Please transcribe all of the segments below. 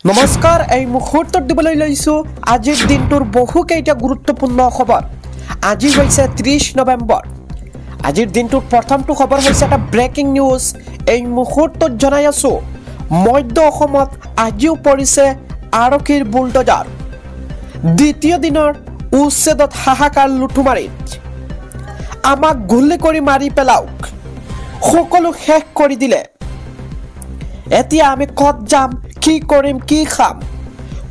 নমস্কাৰ এই মুহূৰ্তত দিবলৈ লৈছো আজিৰ দিনটোৰ বহুকেইটা গুৰুত্বপূৰ্ণ খবৰ। আজি হৈছে 30 নৱেম্বৰ। আজিৰ দিনটোৰ প্ৰথমটো খবৰ হৈছে এটা ব্ৰেকিং নিউজ। এই মুহূৰ্তত জনাই আছো মধ্য অসমত আজিও পৰিছে আৰক্ষীৰ বুলডোজাৰ। দ্বিতীয় দিনৰ উচ্ছেদত হাহাকাৰ লুঠুমাৰীত। আমাক গুলি কৰি মাৰি পেলাওক, সকলো শেষ কৰি দিলে। এতিয়া আমি ক'ত যাম, কি কৰিম, কি খাম?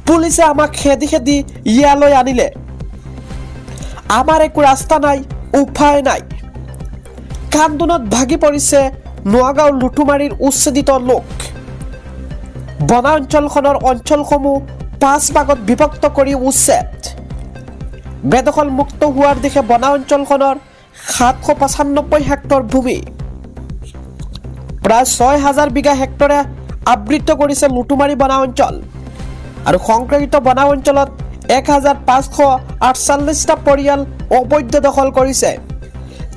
পুলিচে আমাক খেদি খেদি ইয়ালৈ আনিলে। আমাৰ একো ৰাস্তা নাই, উপায় নাই। কান্দোনত ভাগি পৰিছে নোৱাগাঁও লুটুমাৰীৰ উচ্ছেদিত লোক। বনাঞ্চলখনৰ অঞ্চলসমূহ 5 ভাগত বিভক্ত কৰি উচ্ছেদ। বেদখল মুক্ত হোৱাৰ দিশে বনাঞ্চলখনৰ 795 হেক্টৰ ভূমি, প্ৰায় 6000 বিঘা হেক্টৰে আবৃত কৰিছে লুটুমাৰী বনাঞ্চল। আৰু সংৰক্ষিত বনাঞ্চলত 1548টা পৰিয়াল অবৈধ দখল কৰিছে।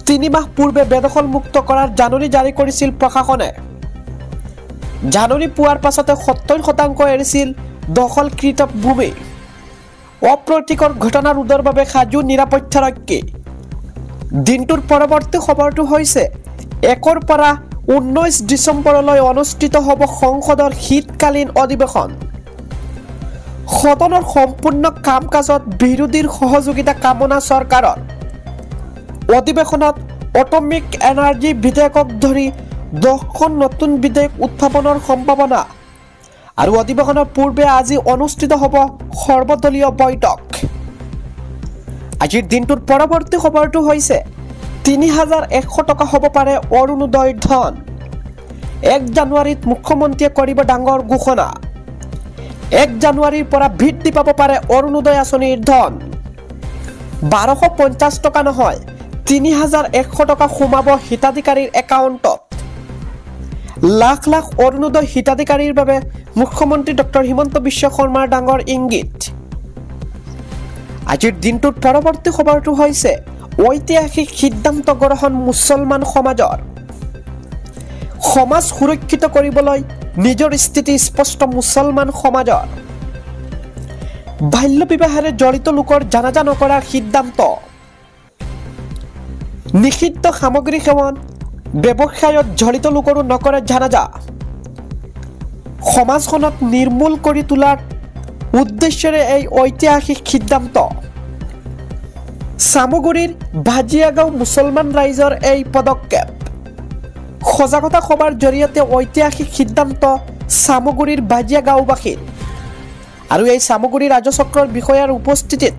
3 মাহ পূৰ্বে বেদখল মুক্ত কৰাৰ জাননী জাৰি কৰিছিল প্ৰশাসনে। জাননী পোৱাৰ পাছতে 70% এৰিছিল দখলকৃত ভূমি। অপ্ৰীতিকৰ ঘটনা ৰোধৰ বাবে সাজু নিৰাপত্তাৰক্ষী। দিনটোৰ পৰৱৰ্তী খবৰটো হৈছে 1 পৰা 19 ডিচেম্বৰলৈ অনুষ্ঠিত হ'ব সংসদৰ শীতকালীন অধিৱেশন। সদনৰ সম্পূৰ্ণ কাম কাজত বিৰোধীৰ সহযোগিতা কামনা চৰকাৰৰ। অধিৱেশনত এটমিক এনাৰ্জি বিধেয়কক ধৰি 10খন নতুন বিধেয়ক উত্থাপনৰ সম্ভাৱনা। আৰু অধিৱেশনৰ পূৰ্বে আজি অনুষ্ঠিত হ'ব সৰ্বদলীয় বৈঠক। আজিৰ দিনটোৰ পৰৱৰ্তী খবৰটো হৈছে 3100 টকা হ'ব পাৰে অৰুণোদয়ৰ ধন। 1 জানুৱাৰীত মুখ্যমন্ত্ৰীয়ে কৰিব ডাঙৰ ঘোষণা। 1 জানুৱাৰীৰ পৰা বৃদ্ধি পাব পাৰে অৰুণোদয় আঁচনিৰ ধন। 1250 টকা নহয়, 3100 টকা সোমাব হিতাধিকাৰীৰ একাউণ্টত। লাখ লাখ অৰুণোদয় হিতাধিকাৰীৰ বাবে মুখ্যমন্ত্ৰী ডক্টৰ হিমন্ত বিশ্ব শৰ্মাৰ ডাঙৰ ইংগিত। আজিৰ দিনটোৰ পৰৱৰ্তী খবৰটো হৈছে ঐতিহাসিক সিদ্ধান্ত গ্ৰহণ মুছলমান সমাজৰ। সমাজ সুৰক্ষিত কৰিবলৈ নিজৰ স্থিতি স্পষ্ট মুছলমান সমাজৰ। বাল্য বিবাহেৰে জড়িত লোকৰ জানাজা নকৰাৰ সিদ্ধান্ত। নিষিদ্ধ সামগ্ৰী সেৱন ব্যৱসায়ত জড়িত লোকৰো নকৰে জানাজা। সমাজখনক নিৰ্মূল কৰি তোলাৰ উদ্দেশ্যেৰে এই ঐতিহাসিক সিদ্ধান্ত। চামগুৰিৰ ভাজিয়াগাঁও মুছলমান ৰাইজৰ এই পদক্ষেপ। সজাগতা সভাৰ জৰিয়তে ঐতিহাসিক সিদ্ধান্ত চামগুৰিৰ ভাজিয়া গাঁওবাসীৰ। আৰু এই চামগুৰি ৰাজচক্ৰৰ বিষয়াৰ উপস্থিতিত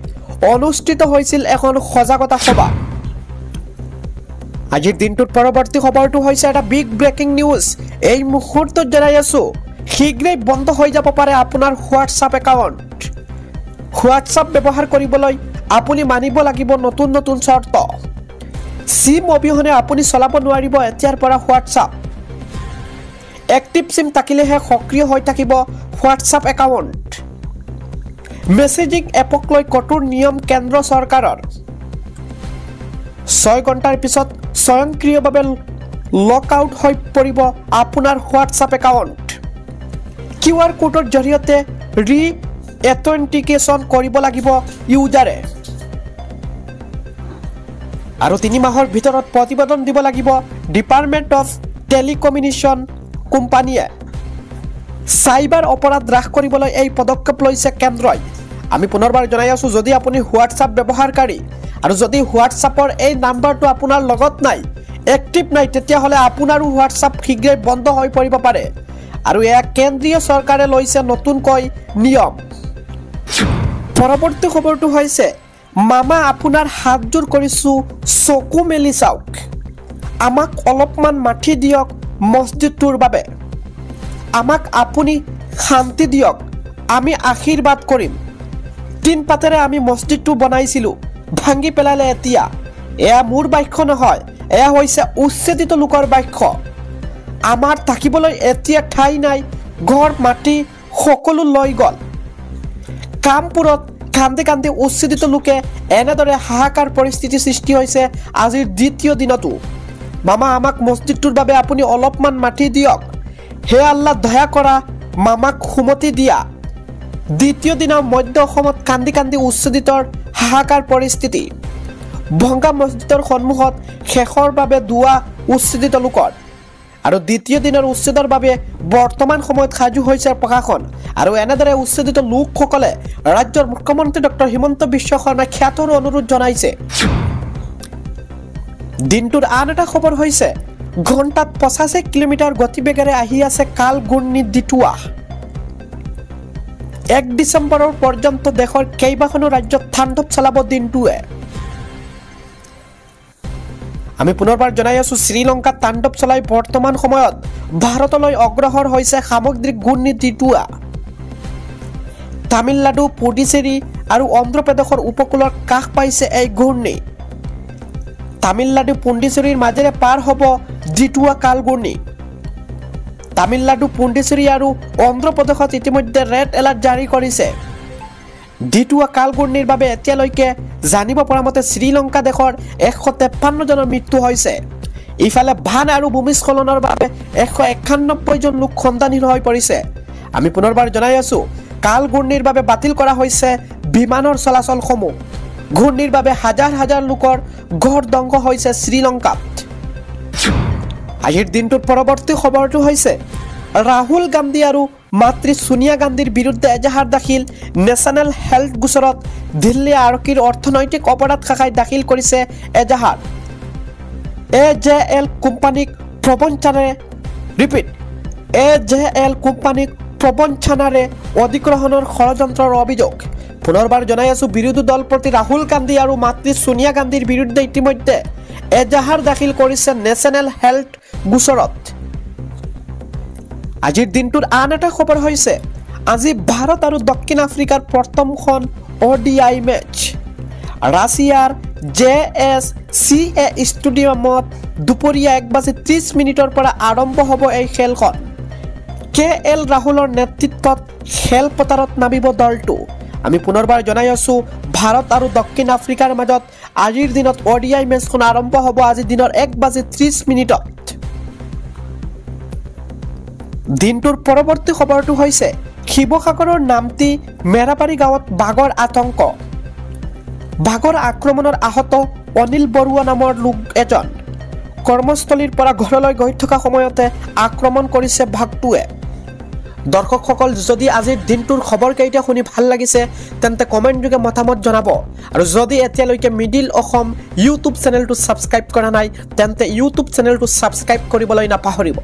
অনুষ্ঠিত হৈছিল এখন সজাগতা সভা। আজিৰ দিনটোৰ পৰৱৰ্তী খবৰটো হৈছে এটা বিগ ব্ৰেকিং নিউজ। এই মুহূৰ্তত জনাই আছো শীঘ্ৰেই বন্ধ হৈ যাব পাৰে আপোনাৰ হোৱাটছআপ একাউণ্ট। হোৱাটছআপ ব্যৱহাৰ কৰিবলৈ আপুনি মানিব লাগিব নতুন নতুন চৰ্ত। সিম অবিহনে আপুনি চলাব নোৱাৰিব এতিয়াৰ পৰা হোৱাটছআপ। এক্টিভ সিম থাকিলেহে সক্ৰিয় হৈ থাকিব হোৱাটছআপ একাউণ্ট। মেছেজিং এপক লৈ কঠোৰ নিয়ম কেন্দ্ৰ চৰকাৰৰ। 6 ঘণ্টাৰ পিছত স্বয়ংক্ৰিয়ভাৱে লক আউট হৈ পৰিব আপোনাৰ হোৱাটছআপ একাউণ্ট। QR কোডৰ জৰিয়তে ৰি-এথেণ্টিকেশ্যন কৰিব লাগিব ইউজাৰে। আৰু 3 মাহৰ ভিতৰত প্ৰতিবেদন দিব লাগিব ডিপাৰ্টমেণ্ট অফ টেলিকমিউনিকেশ্যন কোম্পানীয়ে। চাইবাৰ অপৰাধ হ্ৰাস কৰিবলৈ এই পদক্ষেপ লৈছে কেন্দ্ৰই। আমি পুনৰবাৰ জনাই আছো যদি আপুনি হোৱাটছআপ ব্যৱহাৰকাৰী আৰু যদি হোৱাটছআপৰ এই নাম্বাৰটো আপোনাৰ লগত নাই, এক্টিভ নাই, তেতিয়াহ'লে আপোনাৰো হোৱাটছআপ শীঘ্ৰেই বন্ধ হৈ পৰিব পাৰে। আৰু এয়া কেন্দ্ৰীয় চৰকাৰে লৈছে নতুনকৈ নিয়ম। পৰৱৰ্তী খবৰটো হৈছে মামা আপোনাৰ হাতযোৰ কৰিছো, চকু মেলি চাওক। আমাক অলপমান মাটি দিয়ক মছজিদটোৰ বাবে। আমাক আপুনি শান্তি দিয়ক, আমি আশীৰ্বাদ কৰিম। 3 পাতেৰে আমি মছজিদটো বনাইছিলোঁ, ভাঙি পেলালে এতিয়া। এয়া মোৰ বাক্য নহয়, এয়া হৈছে উচ্ছেদিত লোকৰ বাক্য। আমাৰ থাকিবলৈ এতিয়া ঠাই নাই, ঘৰ মাটি সকলো লৈ গ'ল। কামপুৰত কান্দি কান্দি উচ্ছেদিত লোকে এনেদৰে হাহাকাৰ পৰিস্থিতি সৃষ্টি হৈছে আজিৰ দ্বিতীয় দিনতো। মামা আমাক মছজিদটোৰ বাবে আপুনি অলপমান মাটি দিয়ক। হে আল্লাহ দয়া কৰা, মামাক সুমতি দিয়া। দ্বিতীয় দিনা মধ্য অসমত কান্দি কান্দি উচ্ছেদিতৰ হাহাকাৰ পৰিস্থিতি ভংগা মছজিদৰ সন্মুখত শেষৰ বাবে দুৱা উচ্ছেদিত লোকৰ আৰু দ্বিতীয় দিনৰ উচ্ছেদৰ বাবে বৰ্তমান সময়ত সাজু হৈছে প্ৰশাসন আৰু এনেদৰে উচ্ছেদিত লোকসকলে ৰাজ্যৰ মুখ্যমন্ত্ৰী ডক্টৰ হিমন্ত বিশ্ব শৰ্মাই খ্যাতৰ অনুৰোধ জনাইছে দিনটোৰ আন এটা খবৰ হৈছে ঘণ্টাত 85 কিলোমিটাৰ গতিবেগেৰে আহি আছে কাল ঘূৰ্ণি দিটুৱা 1 ডিচেম্বৰৰ পৰ্যন্ত দেশৰ কেইবাখনো ৰাজ্যত তাণ্ডৱ চলাব দিনটোৱে আমি পুনৰবাৰ জনাই আছো শ্ৰীলংকাত তাণ্ডৱ চলাই বৰ্তমান সময়ত ভাৰতলৈ অগ্ৰসৰ হৈছে সামুদ্ৰিক ঘূৰ্ণি দিটুৱা তামিলনাডু পুডুচেৰী আৰু অন্ধ্ৰপ্ৰদেশৰ উপকূলৰ কাষ পাইছে এই ঘূৰ্ণি তামিলনাডু পুডুচেৰীৰ মাজেৰে পাৰ হ'ব দিটুৱা কাল ঘূৰ্ণি তামিলনাডু পুডুচেৰী আৰু অন্ধ্ৰপ্ৰদেশত ইতিমধ্যে ৰেড এলাৰ্ট জাৰি কৰিছে দিটুৱা কাল ঘূৰ্ণিৰ বাবে এতিয়ালৈকে জানিব পৰা মতে শ্ৰীলংকা দেশৰ 153 জনৰ মৃত্যু হৈছে ইফালে বান আৰু ভূমিস্খলনৰ বাবে 191 জন লোক সন্ধানহীন হৈ পৰিছে আমি পুনৰবাৰ জনাই আছো কাল ঘূৰ্ণিৰ বাবে বাতিল কৰা হৈছে বিমানৰ চলাচলসমূহ ঘূৰ্ণিৰ বাবে হাজাৰ হাজাৰ লোকৰ ঘৰ ধ্বংস হৈছে শ্ৰীলংকাত আজিৰ দিনটোৰ পৰৱৰ্তী খবৰটো হৈছে ৰাহুল গান্ধী আৰু মাতৃ সোনিয়া গান্ধীৰ বিৰুদ্ধে এজাহাৰ দাখিল নেশ্যনেল হেল্থ গোচৰত দিল্লী আৰক্ষীৰ অৰ্থনৈতিক অপৰাধ শাখাই দাখিল কৰিছে এজাহাৰ AJL কোম্পানীক প্ৰবঞ্চনাৰে অধিগ্ৰহণৰ ষড়যন্ত্ৰৰ অভিযোগ পুনৰবাৰ জনাই আছো বিৰোধী দল প্ৰতি ৰাহুল গান্ধী আৰু মাতৃ সোনিয়া গান্ধীৰ বিৰুদ্ধে ইতিমধ্যে এজাহাৰ দাখিল কৰিছে নেশ্যনেল হেল্থ গোচৰত আজিৰ দিনটোৰ আন এটা খবৰ হৈছে আজি ভাৰত আৰু দক্ষিণ আফ্ৰিকাৰ প্ৰথমখন ODI মেচ ৰাছিয়াৰ JSCA ষ্টেডিয়ামত দুপৰীয়া 1:30 পৰা আৰম্ভ হ'ব এই খেলখন KL ৰাহুলৰ নেতৃত্বত খেলপথাৰত নামিব দলটো আমি পুনৰবাৰ জনাই আছো ভাৰত আৰু দক্ষিণ আফ্ৰিকাৰ মাজত আজিৰ দিনত ODI মেচখন আৰম্ভ হ'ব আজি দিনৰ 1:30 দিনটোৰ পৰৱৰ্তী খবৰটো হৈছে শিৱসাগৰৰ নামটি মেৰাপাৰী গাঁৱত বাঘৰ আতংক বাঘৰ আক্ৰমণৰ আহত অনিল বৰুৱা নামৰ লোক এজন কৰ্মস্থলীৰ পৰা ঘৰলৈ গৈ থকা সময়তে আক্ৰমণ কৰিছে বাঘটোৱে দৰ্শকসকল যদি আজিৰ দিনটোৰ খবৰ কেইটা শুনি ভাল লাগিছে তেন্তে কমেন্ট যোগে মতামত জনাব আৰু যদি এতিয়ালৈকে মিডিল অসম ইউটিউব চেনেলটো সাবস্ক্ৰাইব কৰা নাই তেন্তে ইউটিউব চেনেলটো সাবস্ক্ৰাইব কৰিবলৈ নাপাহৰিব